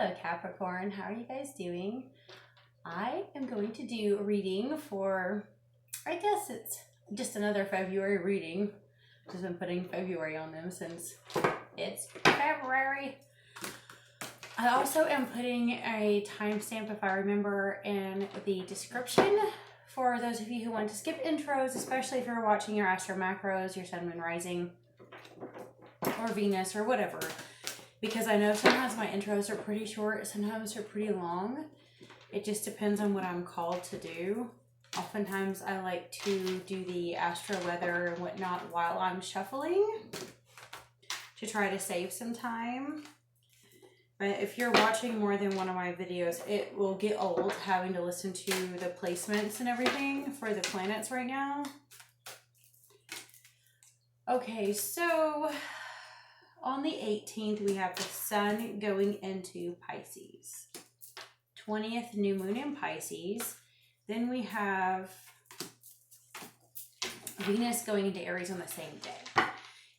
Hello Capricorn, how are you guys doing? I am going to do a reading for, I guess it's just another February reading. Just been putting February on them since it's February. I also am putting a timestamp, if I remember, in the description for those of you who want to skip intros, especially if you're watching your Astro macros, your Sun, Moon, Rising, or Venus, or whatever. Because I know sometimes my intros are pretty short, sometimes they're pretty long. It just depends on what I'm called to do. Oftentimes I like to do the Astro weather and whatnot while I'm shuffling to try to save some time. But if you're watching more than one of my videos, it will get old having to listen to the placements and everything for the planets right now. Okay, so on the 18th, we have the Sun going into Pisces. 20th, new moon in Pisces. Then we have Venus going into Aries on the same day.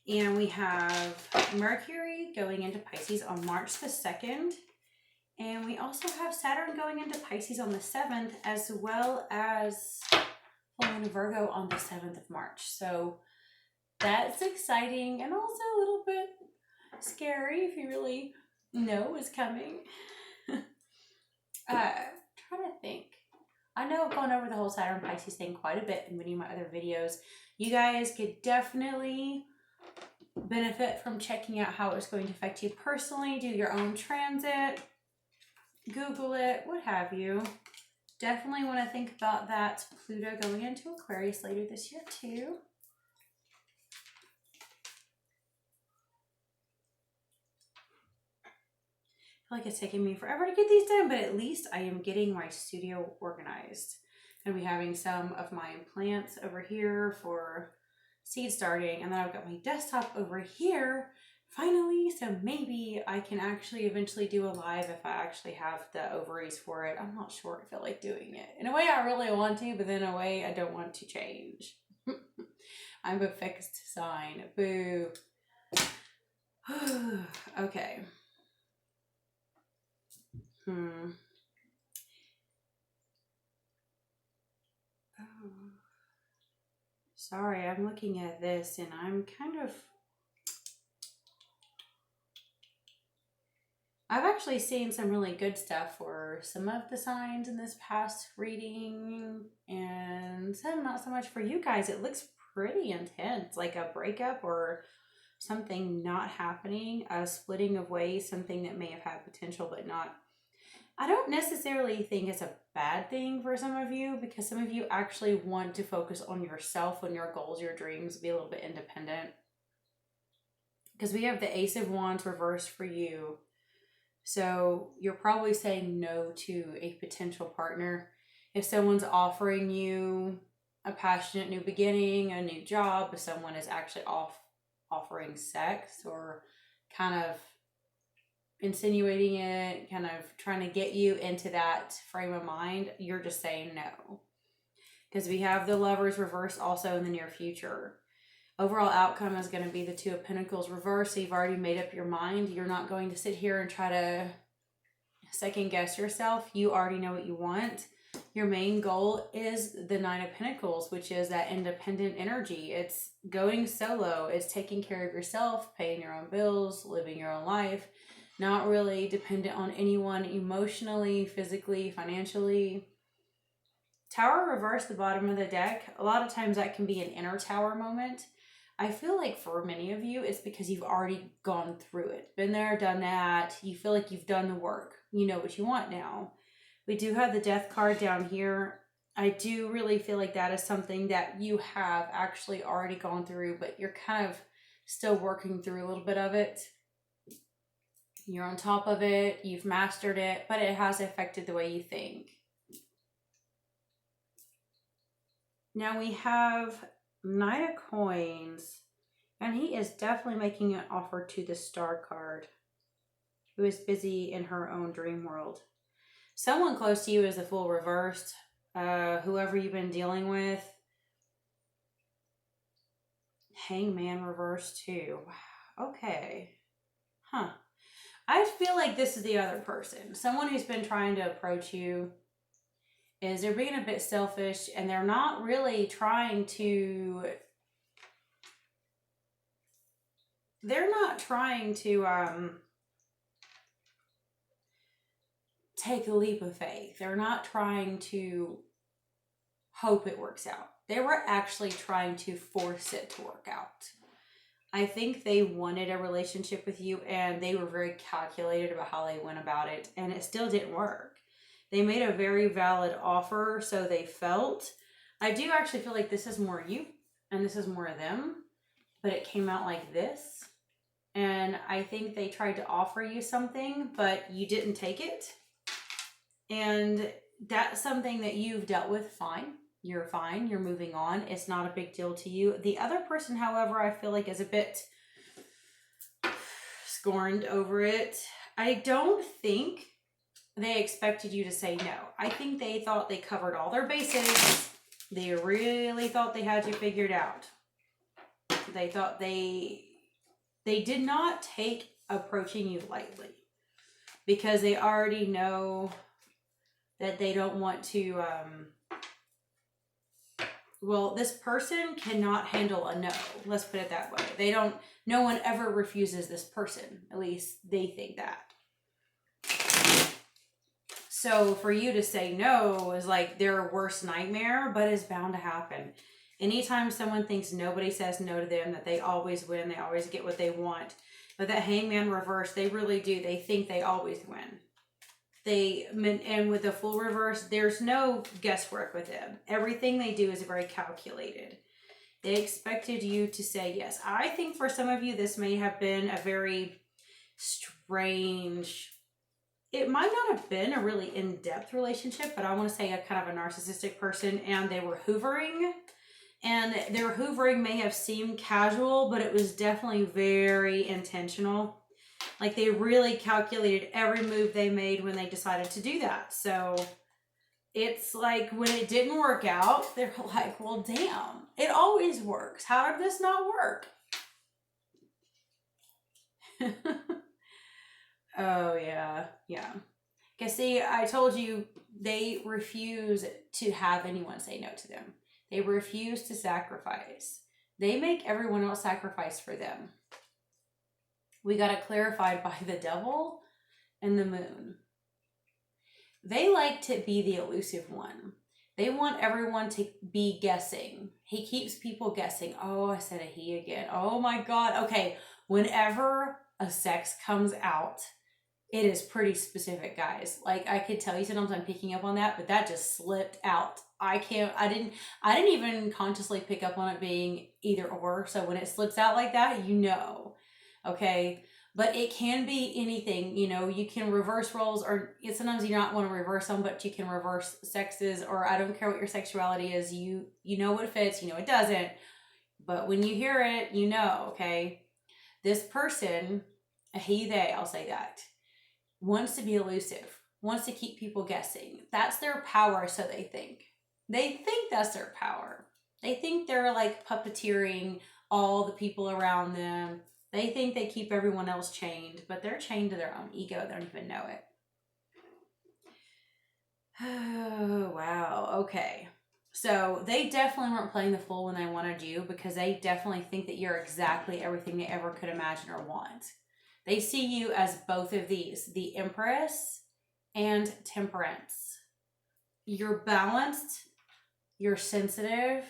And we have Mercury going into Pisces on March the 2nd. And we also have Saturn going into Pisces on the 7th, as well as full moon Virgo on the 7th of March. So that's exciting and also a little bit scary if you really know what's coming. Trying to think. I know I've gone over the whole Saturn Pisces thing quite a bit in many of my other videos. You guys could definitely benefit from checking out how it's going to affect you personally. Do your own transit. Google it, what have you. Definitely want to think about that Pluto going into Aquarius later this year too. I feel like it's taking me forever to get these done, but at least I am getting my studio organized. I'm going to be having some of my plants over here for seed starting, and then I've got my desktop over here finally, so maybe I can actually eventually do a live if I actually have the ovaries for it. I'm not sure I feel like doing it. In a way I really want to, but then in a way I don't want to change. I'm a fixed sign. Boo. Okay. Oh. Sorry, I'm looking at this and I'm kind of... I've actually seen some really good stuff for some of the signs in this past reading, and some not so much for you guys. It looks pretty intense, like a breakup or something not happening, a splitting of ways, something that may have had potential but not. I don't necessarily think it's a bad thing for some of you, because some of you actually want to focus on yourself, on your goals, your dreams, be a little bit independent. Because we have the Ace of Wands reversed for you. So you're probably saying no to a potential partner. If someone's offering you a passionate new beginning, a new job, if someone is actually offering sex or kind of insinuating it, kind of trying to get you into that frame of mind, you're just saying no. Because we have the Lovers reversed also in the near future. Overall outcome is going to be the Two of Pentacles reversed, so you've already made up your mind. You're not going to sit here and try to second guess yourself. You already know what you want. Your main goal is the Nine of Pentacles, which is that independent energy. It's going solo. It's taking care of yourself, paying your own bills, living your own life. Not really dependent on anyone emotionally, physically, financially. Tower reversed, the bottom of the deck. A lot of times that can be an inner tower moment. I feel like for many of you, it's because you've already gone through it. Been there, done that. You feel like you've done the work. You know what you want now. We do have the Death card down here. I do really feel like that is something that you have actually already gone through, but you're kind of still working through a little bit of it. You're on top of it. You've mastered it, but it has affected the way you think. Now we have Knight of Coins, and he is definitely making an offer to the Star card, who is busy in her own dream world. Someone close to you is the Fool reversed, whoever you've been dealing with. Hangman reversed too. Okay. Huh. I feel like this is the other person. Someone who's been trying to approach you is they're being a bit selfish and they're not really trying to, take a leap of faith. They're not trying to hope it works out. They were actually trying to force it to work out. I think they wanted a relationship with you and they were very calculated about how they went about it, and it still didn't work. They made a very valid offer, so they felt. I do actually feel like this is more you and this is more them, but it came out like this. And I think they tried to offer you something, but you didn't take it. And that's something that you've dealt with fine. You're fine. You're moving on. It's not a big deal to you. The other person, however, I feel like is a bit scorned over it. I don't think they expected you to say no. I think they thought they covered all their bases. They really thought they had you figured out. They thought they did not take approaching you lightly because they already know that they don't want to, this person cannot handle a no. Let's put it that way. No one ever refuses this person. At least they think that. So for you to say no is like their worst nightmare, but it's bound to happen. Anytime someone thinks nobody says no to them, that they always win, they always get what they want. But that hangman reverse, they really do. They think they always win. And with the full reverse, there's no guesswork with them. Everything they do is very calculated. They expected you to say yes. I think for some of you, this may have been a very strange, it might not have been a really in-depth relationship, but I want to say a kind of a narcissistic person, and they were hoovering. And their hoovering may have seemed casual, but it was definitely very intentional. Like they really calculated every move they made when they decided to do that. So it's like when it didn't work out, they're like, well, damn, it always works. How did this not work? Oh, yeah. Yeah. Because see, I told you they refuse to have anyone say no to them. They refuse to sacrifice. They make everyone else sacrifice for them. We got it clarified by the devil and the moon. They like to be the elusive one. They want everyone to be guessing. He keeps people guessing. Oh, I said a he again. Oh my God. Okay. Whenever a sex comes out, it is pretty specific, guys. Like I could tell you sometimes I'm picking up on that, but that just slipped out. I didn't even consciously pick up on it being either or. So when it slips out like that, you know. Okay, but it can be anything. You know, you can reverse roles, or sometimes you not want to reverse them, but you can reverse sexes, or I don't care what your sexuality is. You know what fits, you know it doesn't. But when you hear it, you know, okay, this person, he, they, I'll say that, wants to be elusive, wants to keep people guessing. That's their power, so they think. They think that's their power. They think they're like puppeteering all the people around them. They think they keep everyone else chained, but they're chained to their own ego. They don't even know it. Oh, wow. Okay. So they definitely weren't playing the fool when they wanted you, because they definitely think that you're exactly everything they ever could imagine or want. They see you as both of these, the Empress and Temperance. You're balanced. You're sensitive.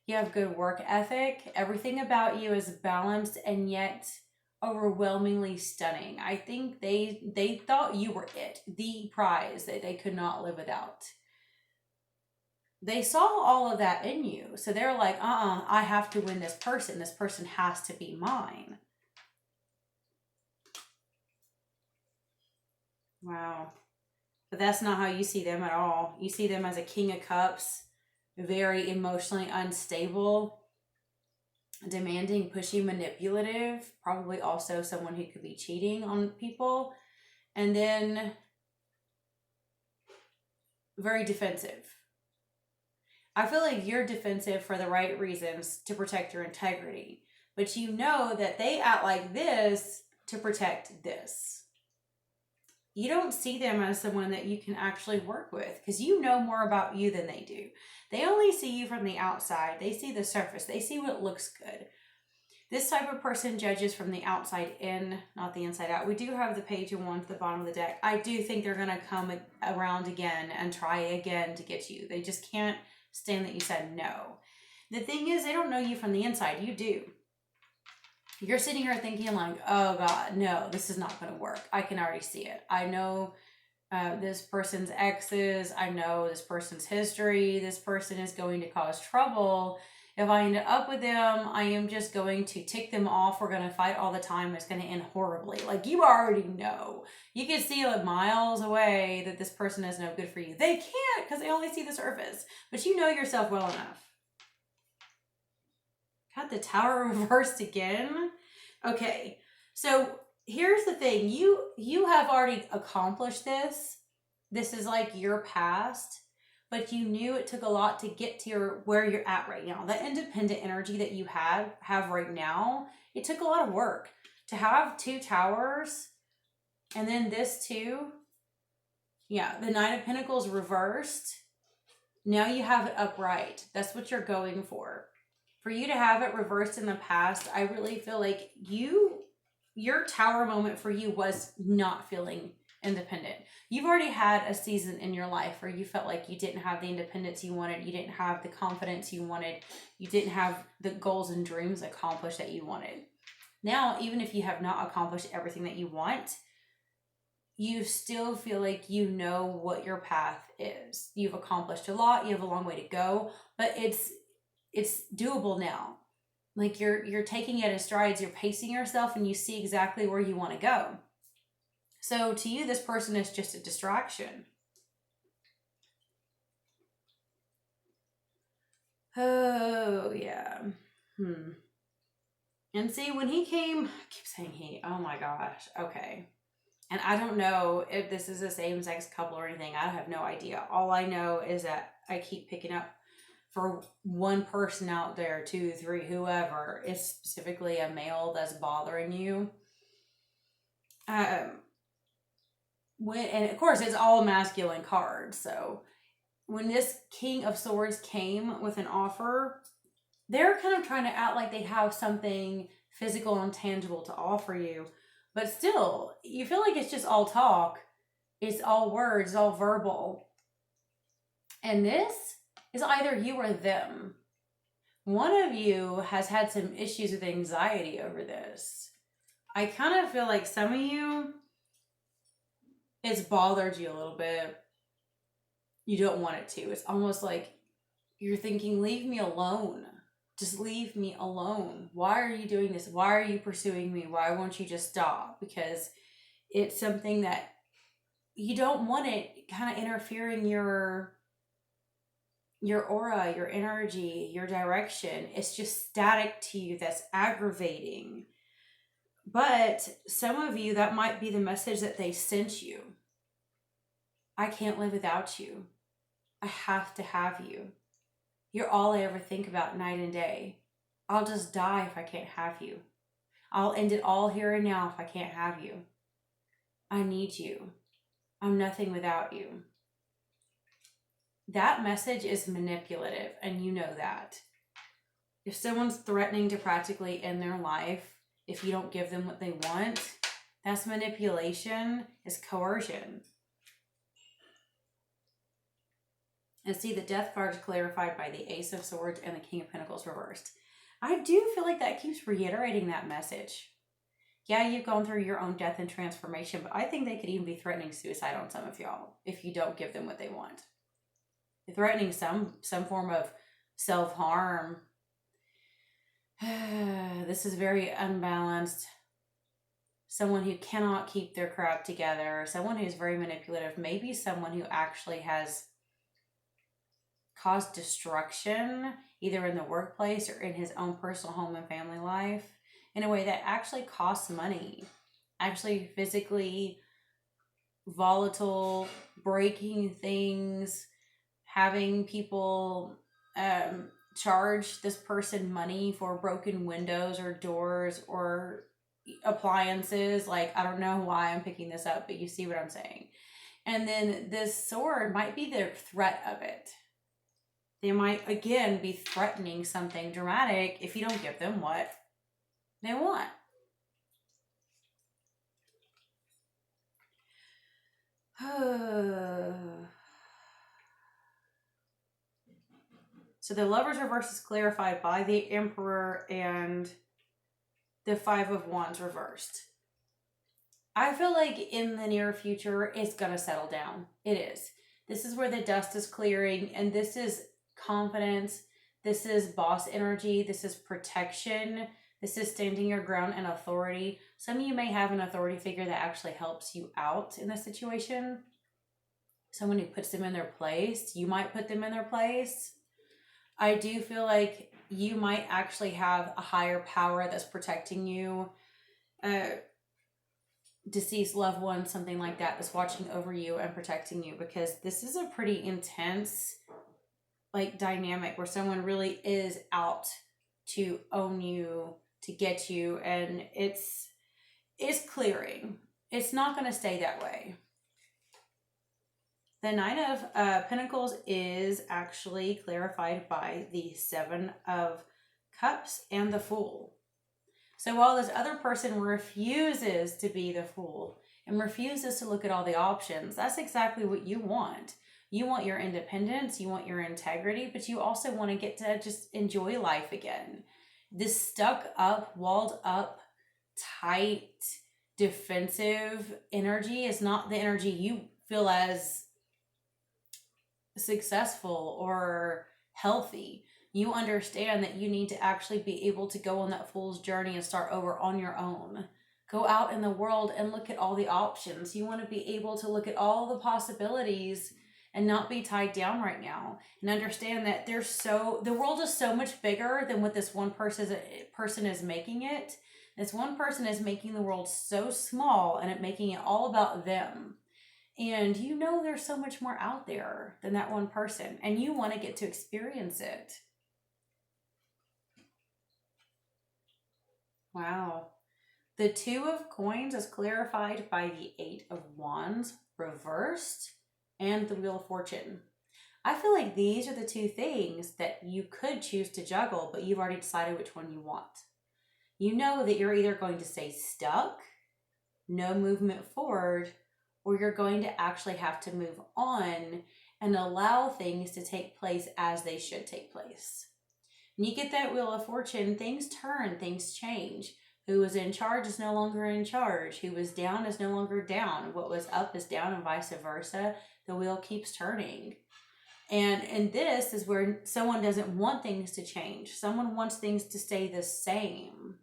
You have good work ethic. Everything about you is balanced and yet overwhelmingly stunning. I think they thought you were it, the prize that they could not live without. They saw all of that in you. So they're like, I have to win this person. This person has to be mine. Wow. But that's not how you see them at all. You see them as a King of Cups, very emotionally unstable, demanding, pushy, manipulative, probably also someone who could be cheating on people, and then very defensive. I feel like you're defensive for the right reasons to protect your integrity, but you know that they act like this to protect this. you don't see them as someone that you can actually work with, because you know more about you than they do. They only see you from the outside. They see the surface. They see what looks good. This type of person judges from the outside in, not the inside out. We do have the page of wands at the bottom of the deck. I do think they're going to come around again and try again to get you. They just can't stand that you said no. The thing is, they don't know you from the inside. You do. You're sitting here thinking like, oh God, no, this is not going to work. I can already see it. I know this person's exes. I know this person's history. This person is going to cause trouble. If I end up with them, I am just going to tick them off. We're going to fight all the time. It's going to end horribly. Like, you already know. You can see like miles away that this person is no good for you. They can't, because they only see the surface. But you know yourself well enough. Got the Tower reversed again. Okay, so here's the thing. You have already accomplished this. This is like your past. But you knew it took a lot to get to where you're at right now. The independent energy that you have right now, it took a lot of work. To have 2 towers, and then this too. Yeah, the Nine of Pentacles reversed. Now you have it upright. That's what you're going for. For you to have it reversed in the past, I really feel like your tower moment for you was not feeling independent. You've already had a season in your life where you felt like you didn't have the independence you wanted, you didn't have the confidence you wanted, you didn't have the goals and dreams accomplished that you wanted. Now, even if you have not accomplished everything that you want, you still feel like you know what your path is. You've accomplished a lot, you have a long way to go, but it's doable now. Like you're taking it as strides, you're pacing yourself, and you see exactly where you want to go. So to you, this person is just a distraction. Oh, yeah. And see, when he came, I keep saying he, oh my gosh, okay. And I don't know if this is a same-sex couple or anything. I have no idea. All I know is that I keep picking up for one person out there, 2, 3, whoever, is specifically a male that's bothering you. And of course, it's all masculine cards. So when this King of Swords came with an offer, they're kind of trying to act like they have something physical and tangible to offer you. But still, you feel like it's just all talk. It's all words, it's all verbal. And this is either you or them. One of you has had some issues with anxiety over this. I kind of feel like some of you, it's bothered you a little bit. You don't want it to. It's almost like you're thinking, leave me alone. Just leave me alone. Why are you doing this? Why are you pursuing me? Why won't you just stop? Because it's something that you don't want it kind of interfering your aura, your energy, your direction. It's just static to you. That's aggravating. But some of you, that might be the message that they sent you. I can't live without you. I have to have you. You're all I ever think about night and day. I'll just die if I can't have you. I'll end it all here and now if I can't have you. I need you. I'm nothing without you. That message is manipulative, and you know that. If someone's threatening to practically end their life, if you don't give them what they want, that's manipulation, it's coercion. And see, the Death card is clarified by the Ace of Swords and the King of Pentacles reversed. I do feel like that keeps reiterating that message. Yeah, you've gone through your own death and transformation, but I think they could even be threatening suicide on some of y'all if you don't give them what they want. They're threatening some form of self-harm. This is very unbalanced. Someone who cannot keep their crap together. Someone who's very manipulative. Maybe someone who actually has caused destruction, either in the workplace or in his own personal home and family life, in a way that actually costs money. Actually physically volatile, breaking things, having people charge this person money for broken windows or doors or appliances. Like, I don't know why I'm picking this up, but you see what I'm saying. And then this sword might be the threat of it. They might, again, be threatening something dramatic if you don't give them what they want. So the Lover's reverse is clarified by the Emperor and the Five of Wands reversed. I feel like in the near future, it's going to settle down. It is. This is where the dust is clearing, and this is confidence. This is boss energy. This is protection. This is standing your ground and authority. Some of you may have an authority figure that actually helps you out in this situation. Someone who puts them in their place. You might put them in their place. I do feel like you might actually have a higher power that's protecting you. Deceased loved one, something like that, that's watching over you and protecting you, because this is a pretty intense like dynamic where someone really is out to own you, to get you, and it's clearing. It's not going to stay that way. The Nine of Pentacles is actually clarified by the Seven of Cups and the Fool. So while this other person refuses to be the fool and refuses to look at all the options, that's exactly what you want. You want your independence, you want your integrity, but you also want to get to just enjoy life again. This stuck up, walled up, tight, defensive energy is not the energy you feel as successful or healthy. You understand that you need to actually be able to go on that fool's journey and start over on your own. Go out in the world and look at all the options. You want to be able to look at all the possibilities and not be tied down right now. And understand that the world is so much bigger than what this one person is making it. This one person is making the world so small and making it all about them. And you know there's so much more out there than that one person. And you want to get to experience it. Wow. The Two of Coins is clarified by the Eight of Wands reversed and the Wheel of Fortune. I feel like these are the two things that you could choose to juggle, but you've already decided which one you want. You know that you're either going to stay stuck, no movement forward, or you're going to actually have to move on and allow things to take place as they should take place. When you get that Wheel of Fortune, things turn, things change. Who was in charge is no longer in charge. Who was down is no longer down. What was up is down, and vice versa. The wheel keeps turning. And this is where someone doesn't want things to change. Someone wants things to stay the same.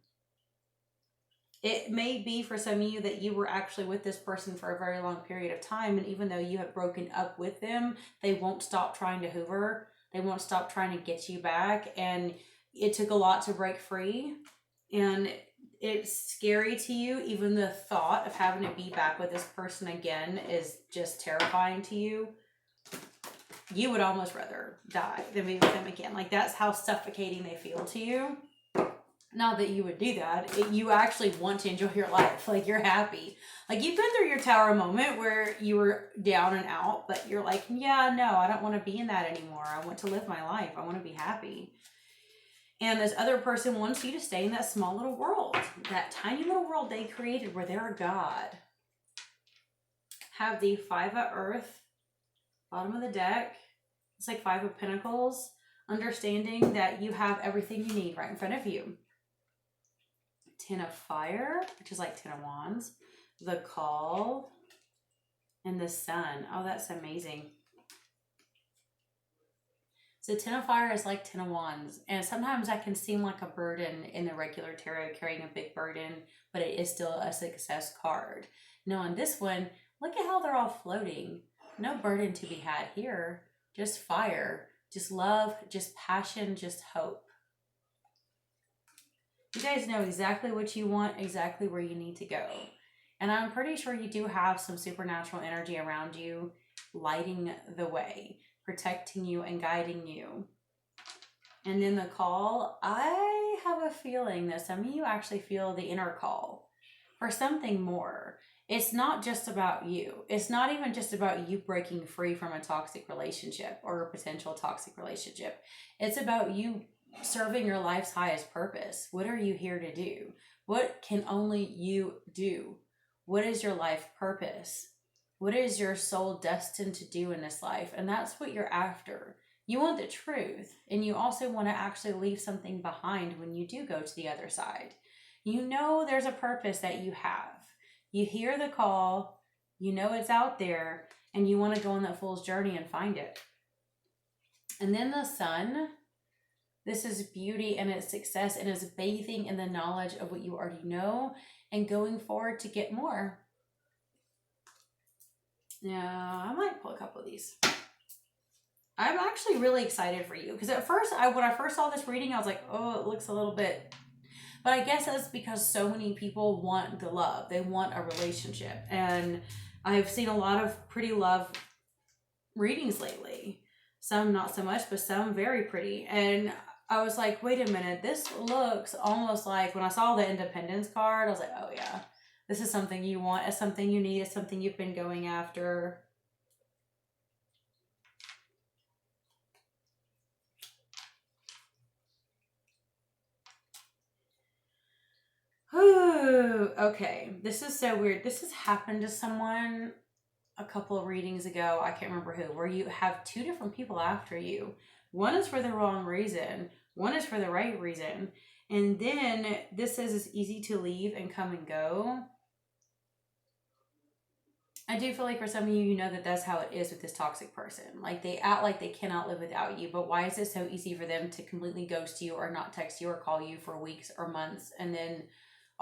It may be for some of you that you were actually with this person for a very long period of time, and even though you have broken up with them, they won't stop trying to hoover. They won't stop trying to get you back, and it took a lot to break free, and it's scary to you. Even the thought of having to be back with this person again is just terrifying to you. You would almost rather die than be with them again. Like, that's how suffocating they feel to you. Not that you would do that. You actually want to enjoy your life. Like, you're happy. Like, you've been through your tower moment where you were down and out, but you're like, yeah, no, I don't want to be in that anymore. I want to live my life. I want to be happy. And this other person wants you to stay in that small little world. That tiny little world they created where they're a god. Have the Five of Earth, bottom of the deck. It's like Five of Pentacles. Understanding that you have everything you need right in front of you. Ten of Fire, which is like Ten of Wands. The Call. And the Sun. Oh, that's amazing. So Ten of Fire is like Ten of Wands. And sometimes that can seem like a burden in the regular tarot, carrying a big burden, but it is still a success card. Now on this one, look at how they're all floating. No burden to be had here. Just fire. Just love. Just passion. Just hope. You guys know exactly what you want, exactly where you need to go. And I'm pretty sure you do have some supernatural energy around you lighting the way, protecting you and guiding you. And then the Call, I have a feeling that some of you actually feel the inner call. for something more. It's not just about you. It's not even just about you breaking free from a toxic relationship or a potential toxic relationship. It's about you serving your life's highest purpose. What are you here to do? What can only you do? What is your life purpose? What is your soul destined to do in this life? And that's what you're after. You want the truth, and you also want to actually leave something behind when you do go to the other side. You know there's a purpose that you have. You hear the call, you know it's out there, and you want to go on that fool's journey and find it. And then the sun, this is beauty and it's success, and it's bathing in the knowledge of what you already know and going forward to get more. Yeah, I might pull a couple of these. I'm actually really excited for you because at first, when I first saw this reading, I was like, oh, it looks a little bit. But I guess that's because so many people want the love. They want a relationship. And I've seen a lot of pretty love readings lately. Some not so much, but some very pretty. And I was like, wait a minute, this looks almost like when I saw the Independence card, I was like, oh yeah, this is something you want, it's something you need, it's something you've been going after. Okay, this is so weird. This has happened to someone a couple of readings ago. I can't remember who, where you have two different people after you. One is for the wrong reason, one is for the right reason. And then this says it's easy to leave and come and go. I do feel like for some of you, you know that that's how it is with this toxic person. Like they act like they cannot live without you, but why is it so easy for them to completely ghost you or not text you or call you for weeks or months, and then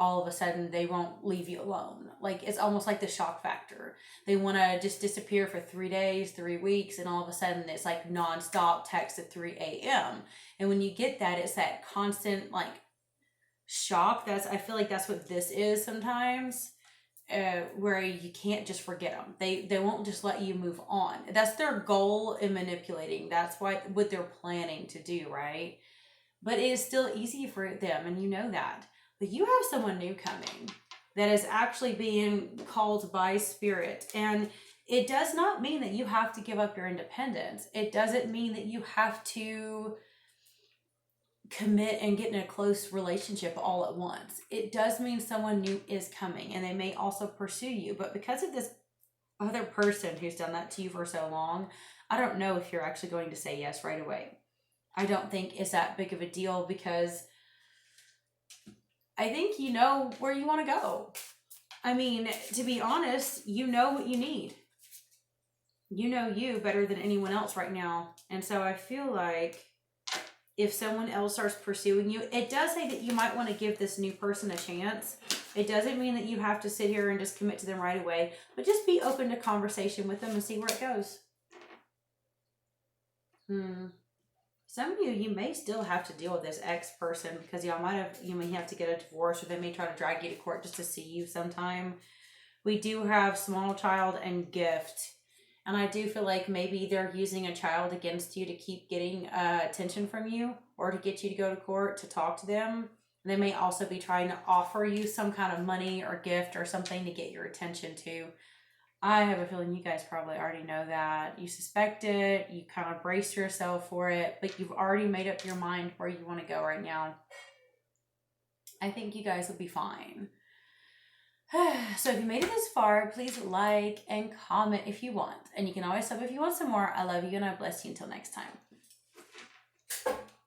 all of a sudden they won't leave you alone? Like it's almost like the shock factor. They want to just disappear for 3 days, 3 weeks, and all of a sudden it's like nonstop text at 3 a.m. And when you get that, it's that constant like shock. I feel like that's what this is sometimes. Where you can't just forget them. They won't just let you move on. That's their goal in manipulating. That's what they're planning to do, right? But it is still easy for them, and you know that. But you have someone new coming that is actually being called by spirit. And it does not mean that you have to give up your independence. It doesn't mean that you have to commit and get in a close relationship all at once. It does mean someone new is coming, and they may also pursue you. But because of this other person who's done that to you for so long, I don't know if you're actually going to say yes right away. I don't think it's that big of a deal, because I think you know where you want to go. I mean, to be honest, you know what you need. You know you better than anyone else right now. And so I feel like if someone else starts pursuing you, it does say that you might want to give this new person a chance. It doesn't mean that you have to sit here and just commit to them right away, but just be open to conversation with them and see where it goes. Some of you may still have to deal with this ex person, because you may have to get a divorce, or they may try to drag you to court just to see you sometime. We do have small child and gift. And I do feel like maybe they're using a child against you to keep getting attention from you, or to get you to go to court to talk to them. They may also be trying to offer you some kind of money or gift or something to get your attention too. I have a feeling you guys probably already know that. You suspect it, you kind of brace yourself for it, but you've already made up your mind where you want to go right now. I think you guys will be fine. So if you made it this far, please like and comment if you want. And you can always sub if you want some more. I love you, and I bless you until next time.